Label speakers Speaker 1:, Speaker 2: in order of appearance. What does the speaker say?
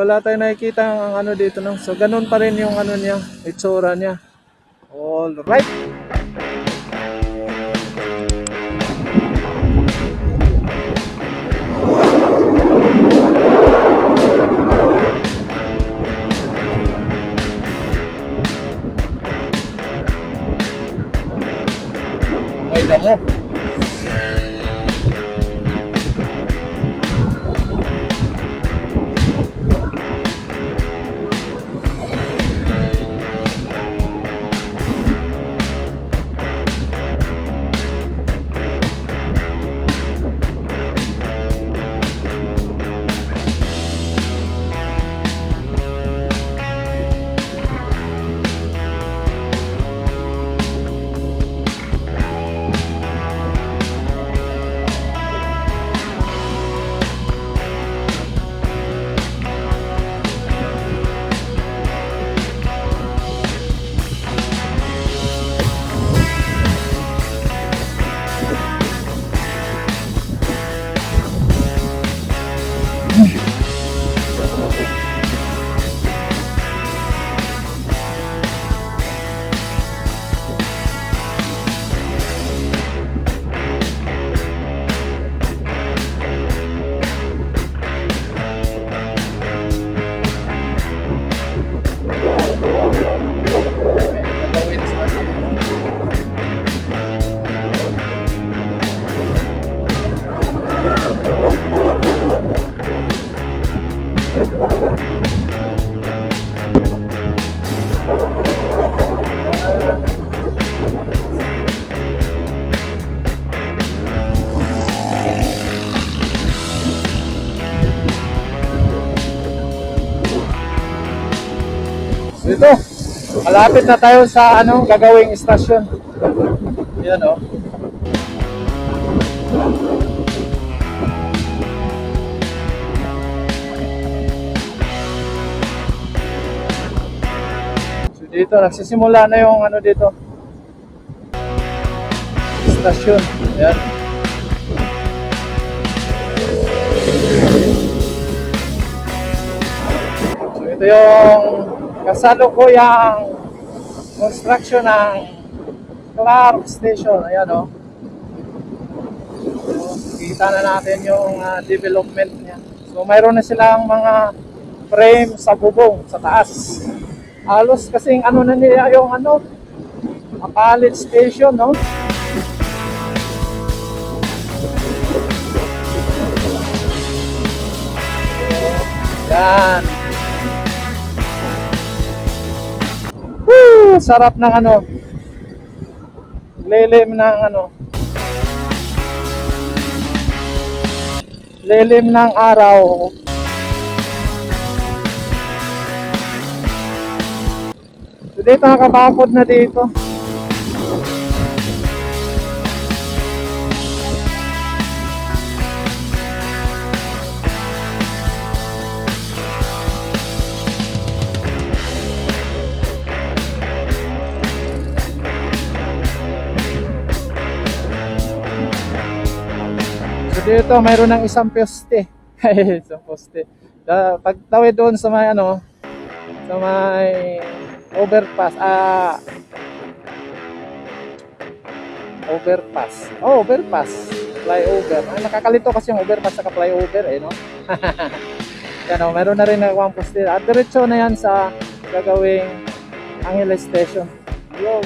Speaker 1: wala tayong nakikita ang ano dito, no? So ganun pa rin yung ano niya, itsura niya. All right. Ay, damo. Dito, malapit na tayo sa ano, gagawing istasyon. Yan oh. So dito, nagsisimula na yung ano dito. Istasyon. Yan. So ito yung kasalukuyang construction ng Clark Station. Ayan o. So, kita na natin yung development niya. So mayroon na silang mga frame sa bubong, sa taas. Halos kasing ano na nila yung ano, college station, no? Yan. Woo! Sarap ng ano. Lilim ng ano. Lilim ng araw. So dito nakabakod na dito. Dito mayroon ng isang poste. Isang poste. Pagtawid doon sa may ano, sa may overpass. Overpass. Oh, overpass. Flyover. Ay, nakakalito kasi yung overpass sa flyover eh, no? Yan oh, mayroon na rin na isang poste. At diretso na yan sa gagawing Angeles Station. Yo.